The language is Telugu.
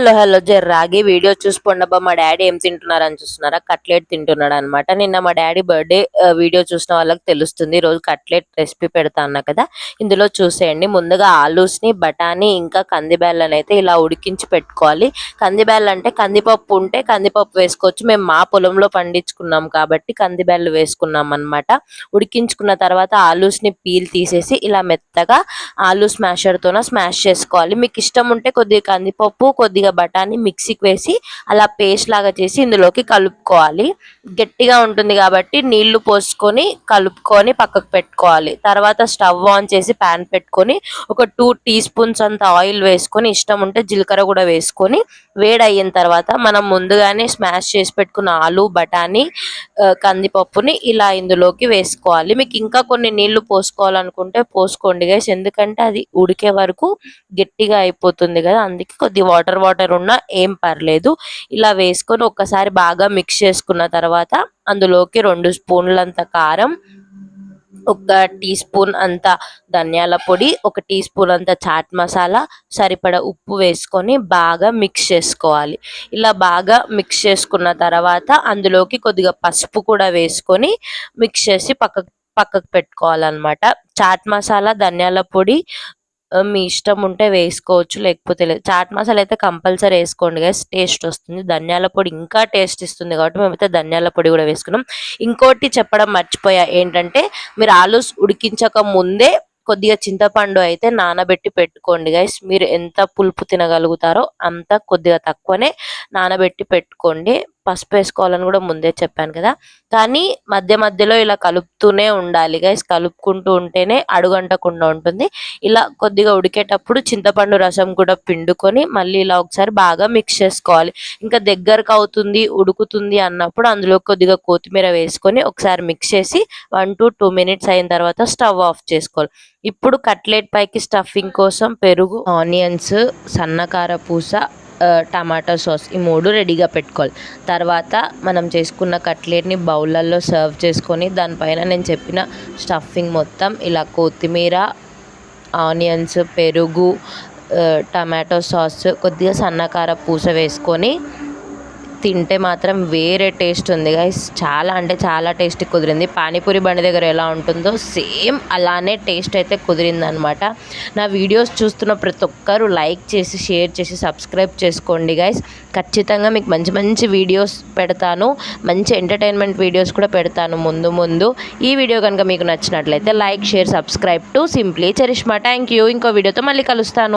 హలో హలో జర్రాగి వీడియో చూసుకోండబ్బా. మా డాడీ ఏం తింటున్నారని చూస్తున్నారా? కట్లెట్ తింటున్నాడు అనమాట. నిన్న మా డాడీ బర్త్డే వీడియో చూసిన వాళ్ళకి తెలుస్తుంది. ఈ రోజు కట్లెట్ రెసిపీ పెడతా అన్నా కదా, ఇందులో చూసేయండి. ముందుగా ఆలూస్ని, బఠానీ ఇంకా కందిబ్యాళ్ళని అయితే ఇలా ఉడికించి పెట్టుకోవాలి. కందిబ్యాళ్ళు అంటే కందిపప్పు ఉంటే కందిపప్పు వేసుకోవచ్చు. మేము మా పొలంలో పండించుకున్నాం కాబట్టి కందిబ్యాళ్ళు వేసుకున్నాం అనమాట. ఉడికించుకున్న తర్వాత ఆలూస్ని పీల్ తీసేసి ఇలా మెత్తగా ఆలూ స్మాషర్తోన స్మాష్ చేసుకోవాలి. మీకు ఇష్టం ఉంటే కొద్దిగా కందిపప్పు, కొద్దిగా బఠానీ మిక్సీకి వేసి అలా పేస్ట్ లాగా చేసి ఇందులోకి కలుపుకోవాలి. గట్టిగా ఉంటుంది కాబట్టి నీళ్లు పోసుకొని కలుపుకొని పక్కకు పెట్టుకోవాలి. తర్వాత స్టవ్ ఆన్ చేసి ప్యాన్ పెట్టుకొని ఒక 2 టీ స్పూన్స్ అంత ఆయిల్ వేసుకొని, ఇష్టం ఉంటే జీలకర్ర కూడా వేసుకొని వేడయిన తర్వాత మనం ముందుగానే స్మాష్ చేసి పెట్టుకున్న ఆలు, బఠానీ, కందిపప్పుని ఇలా ఇందులోకి వేసుకోవాలి. మీకు ఇంకా కొన్ని నీళ్లు పోసుకోవాలనుకుంటే పోసుకోండి గైస్, ఎందుకంటే అది ఉడికే వరకు గట్టిగా అయిపోతుంది కదా, అందుకే కొద్ది వాటర్ వాటర్ ఉన్నా ఏం పర్లేదు. ఇలా వేసుకొని ఒక్కసారి బాగా మిక్స్ చేసుకున్న తర్వాత అందులోకి 2 స్పూన్లంత కారం, 1 టీ స్పూన్ అంత ధనియాల పొడి, 1 టీ స్పూన్ అంత చాట్ మసాలా, సరిపడా ఉప్పు వేసుకొని బాగా మిక్స్ చేసుకోవాలి. ఇలా బాగా మిక్స్ చేసుకున్న తర్వాత అందులోకి కొద్దిగా పసుపు కూడా వేసుకొని మిక్స్ చేసి పక్కకు పెట్టుకోవాలన్నమాట. చాట్ మసాలా, ధనియాల పొడి మీ ఇష్టం ఉంటే వేసుకోవచ్చు, లేకపోతే లేదు. చాట్ మసాలా అయితే కంపల్సరీ వేసుకోండి గైస్, టేస్ట్ వస్తుంది. ధనియాల పొడి ఇంకా టేస్ట్ ఇస్తుంది కాబట్టి మేమైతే ధనియాల పొడి కూడా వేసుకున్నాం. ఇంకోటి చెప్పడం మర్చిపోయా ఏంటంటే, మీరు ఆలూస్ ఉడికించక ముందే కొద్దిగా చింతపండు అయితే నానబెట్టి పెట్టుకోండి గైస్. మీరు ఎంత పులుపు తినగలుగుతారో అంత కొద్దిగా తక్కువనే నానబెట్టి పెట్టుకోండి. పసుపు వేసుకోవాలని కూడా ముందే చెప్పాను కదా, కానీ మధ్య మధ్యలో ఇలా కలుపుతూనే ఉండాలి గైస్. కలుపుకుంటూ ఉంటేనే అడుగంటకుండా ఉంటుంది. ఇలా కొద్దిగా ఉడికేటప్పుడు చింతపండు రసం కూడా పిండుకొని మళ్ళీ ఇలా ఒకసారి బాగా మిక్స్ చేసుకోవాలి. ఇంకా దగ్గరకు అవుతుంది, ఉడుకుతుంది అన్నప్పుడు అందులో కొద్దిగా కొత్తిమీర వేసుకొని ఒకసారి మిక్స్ చేసి 1 to 2 minutes అయిన తర్వాత స్టవ్ ఆఫ్ చేసుకోవాలి. ఇప్పుడు కట్లెట్ పైకి స్టఫింగ్ కోసం పెరుగు, ఆనియన్స్, సన్నకార పూస, టమాటో సాస్ ఈ 3 రెడీగా పెట్టుకోవాలి. తర్వాత మనం చేసుకున్న కట్లెట్ని బౌళ్ళల్లో సర్వ్ చేసుకొని దానిపైన నేను చెప్పిన స్టఫింగ్ మొత్తం ఇలా కొత్తిమీర, ఆనియన్స్, పెరుగు, టమాటో సాస్, కొద్దిగా సన్నకార పూస వేసుకొని తింటే మాత్రం వేరే టేస్ట్ ఉంది గైస్. చాలా అంటే చాలా టేస్ట్ కుదిరింది. పానీపూరి బండి దగ్గర ఎలా ఉంటుందో సేమ్ అలానే టేస్ట్ అయితే కుదిరిందనమాట. నా వీడియోస్ చూస్తున్న ప్రతి ఒక్కరూ లైక్ చేసి, షేర్ చేసి, సబ్స్క్రైబ్ చేసుకోండి గైస్. ఖచ్చితంగా మీకు మంచి మంచి వీడియోస్ పెడతాను, మంచి ఎంటర్టైన్మెంట్ వీడియోస్ కూడా పెడతాను ముందు. ఈ వీడియో కనుక మీకు నచ్చినట్లయితే like, share, subscribe to simply charisma. Thank you. ఇంకో వీడియోతో మళ్ళీ కలుస్తాను.